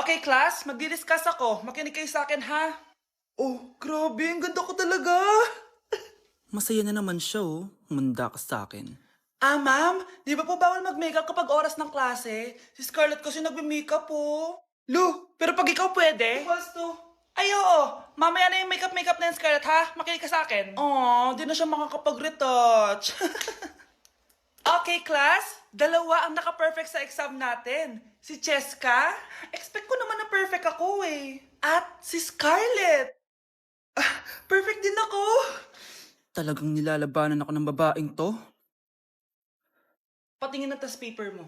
Okay, class, magdi-discuss ako. Makinig kayo sa akin, ha? Oh, grabe, ang ganda ko talaga. Masaya na naman siya oh. Manda ka sa akin. Ah, ma'am, di ba po bawal mag-makeup kapag oras ng klase? Si Scarlett kasi nagme-makeup po. Lu, pero pag ikaw pwede? Basto. Ay, oo. Mamaya na yung makeup na yung Scarlett, ha? Makinig ka sa akin. Aw, di na siya makakapag-retouch. Okay, class. Dalawa ang naka-perfect sa exam natin. Si Cheska. Expect ko naman na perfect ako eh. At si Scarlett. Perfect din ako. Talagang nilalabanan ako ng babaeng to? Patingin na tas paper mo.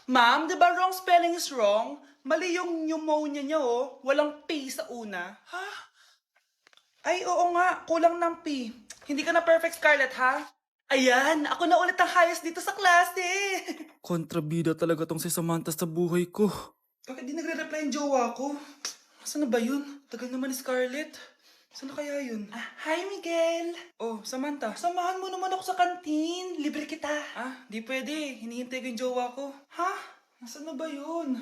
Ma'am, di ba wrong spelling is wrong? Mali yung pneumonia niya oh. Walang P sa una. Ha? Ay, oo nga. Kulang ng P. Hindi ka na perfect, Scarlett, ha? Ayan, ako na ulit ang highest dito sa klase. Kontrabida talaga tong si Samantha sa buhay ko. Bakit di nagre-reply yung jowa ko? Saan na ba yun? Tagal naman ni Scarlett. Saan na kaya yun? Hi, Miguel! Oh, Samantha, samahan mo naman ako sa kantin. Libre kita. Di pwede. Hinihintay ko yung jowa ko. Ha? Nasaan na ba yun?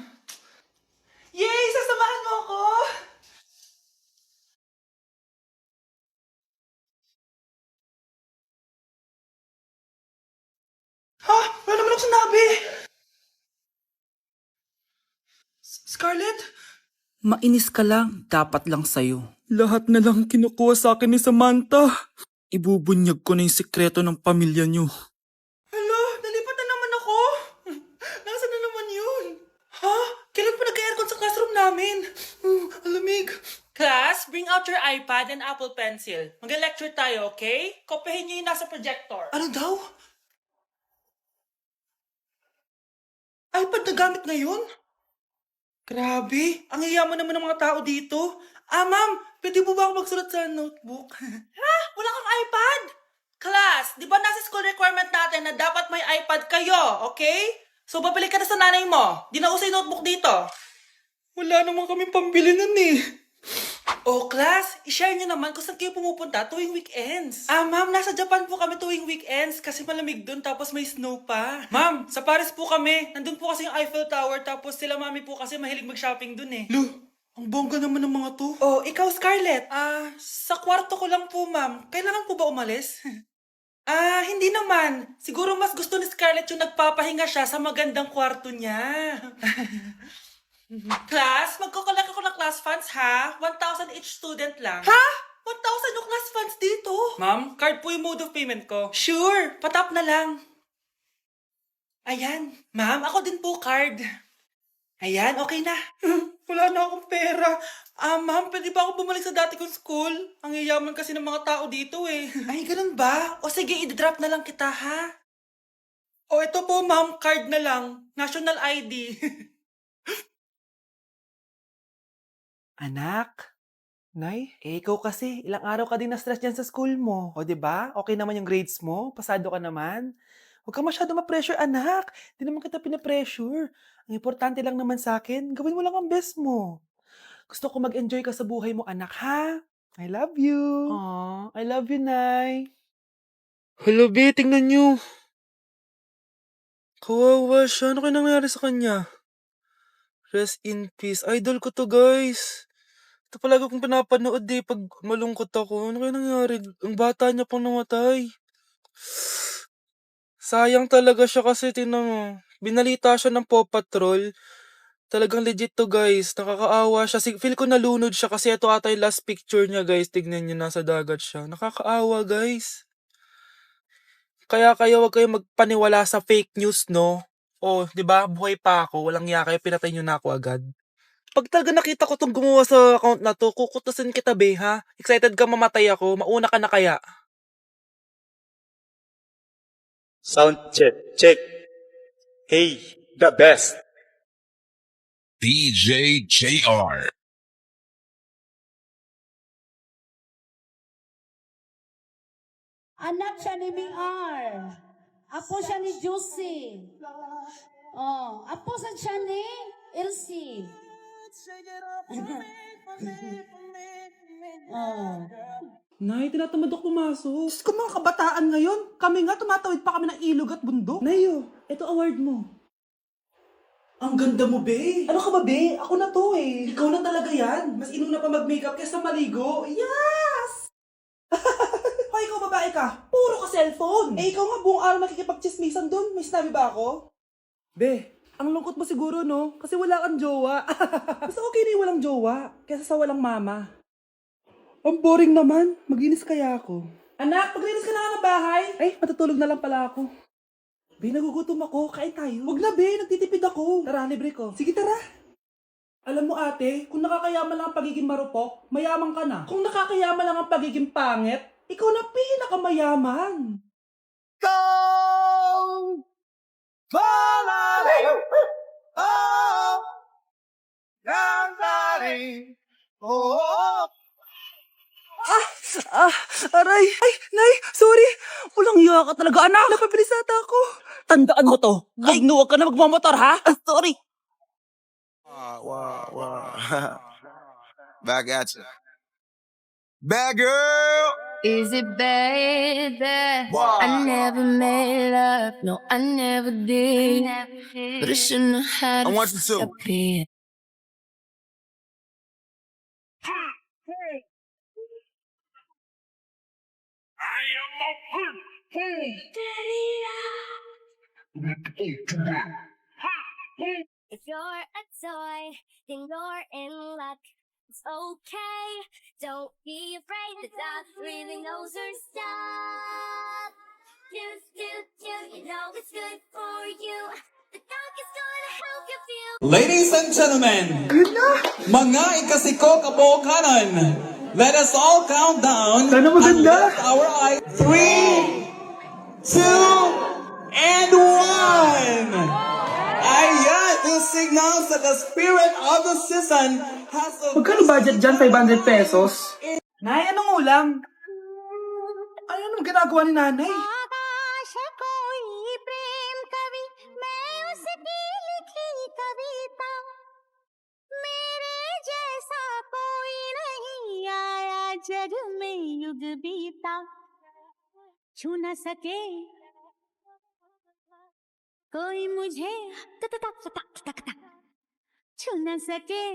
Yay! Sasamahan mo ako! Ha? Wala naman ako sinabi! Scarlett? Mainis ka lang, dapat lang sa'yo. Lahat na lang kinukuha sa akin ni Samantha. Ibubunyag ko na yung sikreto ng pamilya niyo. Hala, nalipat na naman ako. Nasaan na naman yun? Ha? Kailan pa nagka-aircon sa classroom namin? Alamig. Class, bring out your iPad and Apple Pencil. Mag-lecture tayo, okay? Kopyahin niyo yung nasa projector. Ano daw? iPad na gamit ngayon? Grabe, ang yayaman naman ng mga tao dito. Ma'am, pwede mo ba ako magsulat sa notebook? Ha? Wala kang iPad? Class, di ba nasa school requirement natin na dapat may iPad kayo, okay? So, babalik ka na sa nanay mo. Di na uso yung notebook dito. Wala naman kaming pambili nun eh. Oh, class, i-share nyo naman kung saan kayo pumupunta tuwing weekends. Ma'am, nasa Japan po kami tuwing weekends kasi malamig dun tapos may snow pa. Ma'am, sa Paris po kami. Nandun po kasi yung Eiffel Tower tapos sila mami po kasi mahilig mag-shopping dun eh. Lu, ang bongga naman ng mga to. Oh, ikaw Scarlett. Sa kwarto ko lang po ma'am. Kailangan po ba umalis? Hindi naman. Siguro mas gusto ni Scarlett yung nagpapahinga siya sa magandang kwarto niya. Class, magkukulak ako ng class funds ha. 1,000 each student lang. Ha? 1,000 yung class funds dito? Ma'am, card po yung mode of payment ko. Sure, patap na lang. Ayan. Ma'am, ako din po card. Ayan, okay na. Wala na akong pera. Ma'am, pwede ba ako bumalik sa dati kong school? Ang yayaman kasi ng mga tao dito eh. Ay, ganun ba? O sige, i-drop na lang kita ha. O ito po ma'am, card na lang. National ID. Anak, Nay, ikaw kasi, ilang araw ka din na-stress dyan sa school mo. O, di ba? Okay naman yung grades mo? Pasado ka naman? Huwag ka masyado ma-pressure, anak. Di naman kita pina-pressure. Ang importante lang naman sa akin, gawin mo lang ang best mo. Gusto ko mag-enjoy ka sa buhay mo, anak, ha? I love you. Aw, I love you, Nay. Hello, be, tingnan niyo. Kawawa siya. Ano kaya nangyari sa kanya? Rest in peace. Idol ko to, guys. Ito palagi kong pinapanood pag malungkot ako. Ano kaya nangyari? Ang bata niya pang namatay. Sayang talaga siya kasi tinan mo. Binalita siya ng Paw Patrol. Talagang legit to, guys. Nakakaawa siya. Feel ko nalunod siya kasi ito ata yung last picture niya, guys. Tignan niyo, nasa dagat siya. Nakakaawa, guys. Kaya kayo wag kayo magpaniwala sa fake news, no? Oh, 'di ba? Buhay pa ako, walang iya kayo, pinatay niyo na ako agad. Pag talaga nakita ko tong gumawa sa account na to, kukutusin kita, be, ha? Excited ka mamatay ako, mauna ka na kaya. Sound check, check. Hey, the best. DJ JR. Anak siya ni Ming R. Apo siya ni Juicy. Oh, apo siya ni Elsie. Oh. Nay, tinatamad ako pumasok. Diyos ko mga kabataan ngayon. Kami nga, tumatawid pa kami ng ilog at bundok. Nayo, ito award mo. Ang ganda mo, be. Ano ka ba, be? Ako na to eh. Ikaw na talaga yan. Mas inuna pa mag-makeup kaysa maligo. Yes! Hoy, ikaw babae ka. Puro ka cellphone. Eh, ikaw nga buong araw nakikipagchismisan dun. May sinabi ba ako? Be, ang lungkot mo siguro, no? Kasi wala kang jowa. Mas okay na yung walang jowa kaysa sa walang mama. Ang boring naman. Maginis kaya ako. Anak, maglinis ka na nga ng bahay. Ay, matutulog na lang pala ako. Be, nagugutom ako. Kain tayo. Huwag na, be. Nagtitipid ako. Tara, libre ko. Sige, tara. Alam mo, ate, kung nakakayaman lang ang pagiging marupok, mayaman ka na. Kung nakakayaman lang ang pagiging pangit, ikaw na pinakamayaman. Aray! Ay, Nay! Sorry! Walang iya ka talaga, anak! Napabilis ata ako. Tandaan mo to. Huwag ka na magmamotor, ha? Sorry! Wow. Back at you. Bad girl. Is it bad that Wow. I never made love? No, I never did. But I shouldn't have had I want you to. disappear. If you're a toy, then you're in luck. It's okay, don't be afraid. The dog really knows her stuff. You know it's good for you. The dog is gonna help you feel. Ladies and gentlemen, mga ikasiko kabukanan, let us all count down and lift our eyes. 3, 2, and 1! Ayan, the signals that the spirit of the season has... Magkano budget dyan? 500 pesos? Nay, anong ulam? Ano naman ginagawa ni nanay? आकाश कोई प्रेम कवि मैं उसकी लिखी कविता मेरे जैसा कोई नहीं आया जग में युग बीता छू न सके कोई मुझे छू न सके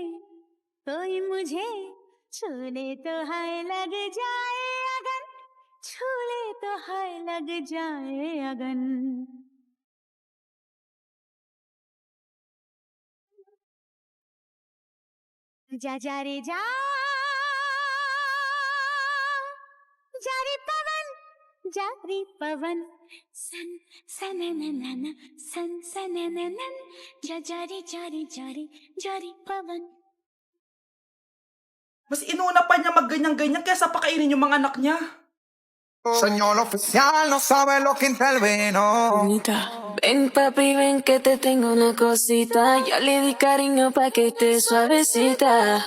कोई मुझे छूने तो है लग जाए अगन छूले तो है लग जाए अगन जा जा रे जा रे पवन सन सनननन सन सनननन जा रे पवन. Mas inuna pa niya magganyan-ganyan kaysa pakainin yung mga anak niya. Señor oficial, no sabe lo que intervino. Bonita. Ven papi, ven que te tengo una cosita. Ya le di cariño pa' que esté suavecita.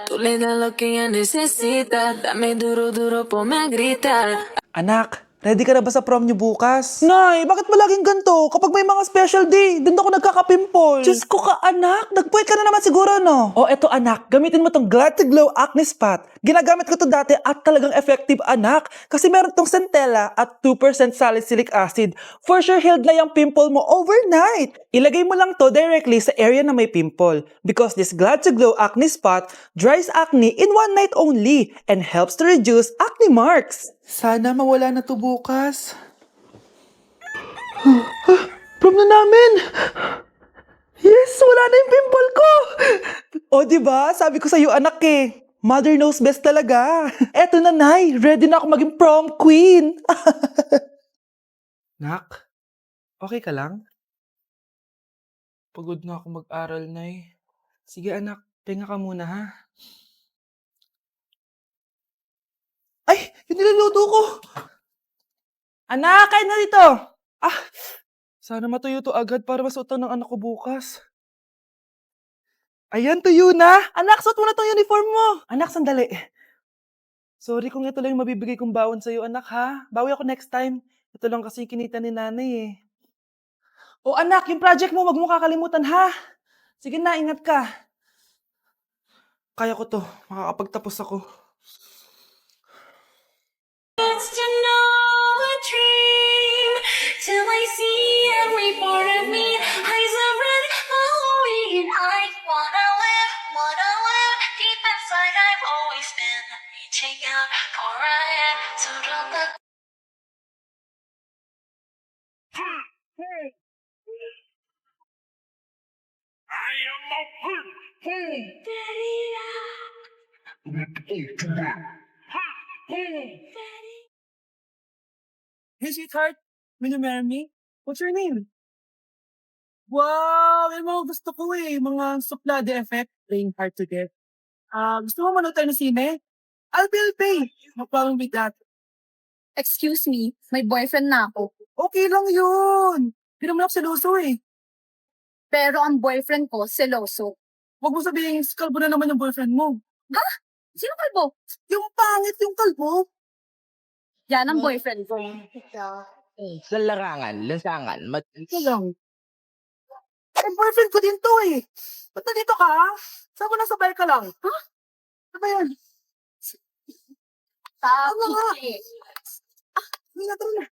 Tú le das lo que ella necesita. Dame duro, duro, ponme a gritar. Anak, ready ka na ba sa prom niyo bukas? Nay, bakit ba laging ganito? Kapag may mga special day, doon ako nagkaka-pimple. Diyos ko ka, anak. Nagpuwit ka na naman siguro, no? O, eto anak. Gamitin mo tong Glad to Glow Acne Spot. Ginagamit ko to dati at talagang effective, anak. Kasi meron tong centella at 2% salicylic acid. For sure, healed na yung pimple mo overnight. Ilagay mo lang to directly sa area na may pimple. Because this Glad to Glow Acne Spot dries acne in one night only and helps to reduce acne marks. Sana mawala na to bukas. Prom na namin! Yes, wala na yung pimple ko! O, diba? Sabi ko sa'yo, anak eh. Mother knows best talaga. Eto na, Nay. Ready na ako maging prom queen. Nak, okay ka lang? Pagod na ako mag-aral, Nay. Sige, anak. Tinga ka muna, ha? Ay! Yung niluluto ko! Anak, kain na dito! Ah! Sana matuyo to agad para masuotan ng anak ko bukas. Ayan, tuyo na! Anak, suot mo na tong uniform mo! Anak, sandali. Sorry kung ito lang yung mabibigay kong bawon sa'yo, anak, ha? Bawi ako next time. Ito lang kasi yung kinita ni nanay, eh. O anak, yung project mo, wag mo kakalimutan, ha? Sige na, ingat ka. Kaya ko to. Makakapagtapos ako. Just to know a dream till I see every part of me. Eyes are red, oh Hey, sweetheart. Will you marry me? What's your name? Wow! Yung mga gusto ko eh. Mga suplade effect. Playing hard to get. Gusto mo manood tayo ng sine? I'll pay. No problem with that. Excuse me, may boyfriend na ako. Okay lang yun. Hindi naman ako seloso eh. Pero ang boyfriend ko, seloso. Huwag mo sabihin, kalbo na naman yung boyfriend mo. Sino kalbo? Yung pangit yung kalbo. Yan ang boyfriend ko. Sa larangan, lansangan, Ito lang. Eh, boyfriend ko din to eh. Ba't nandito ka? Saan mo nasabay ka lang? Ha? Ano ba yan? Sabi nga. eh. Hindi na, tara na.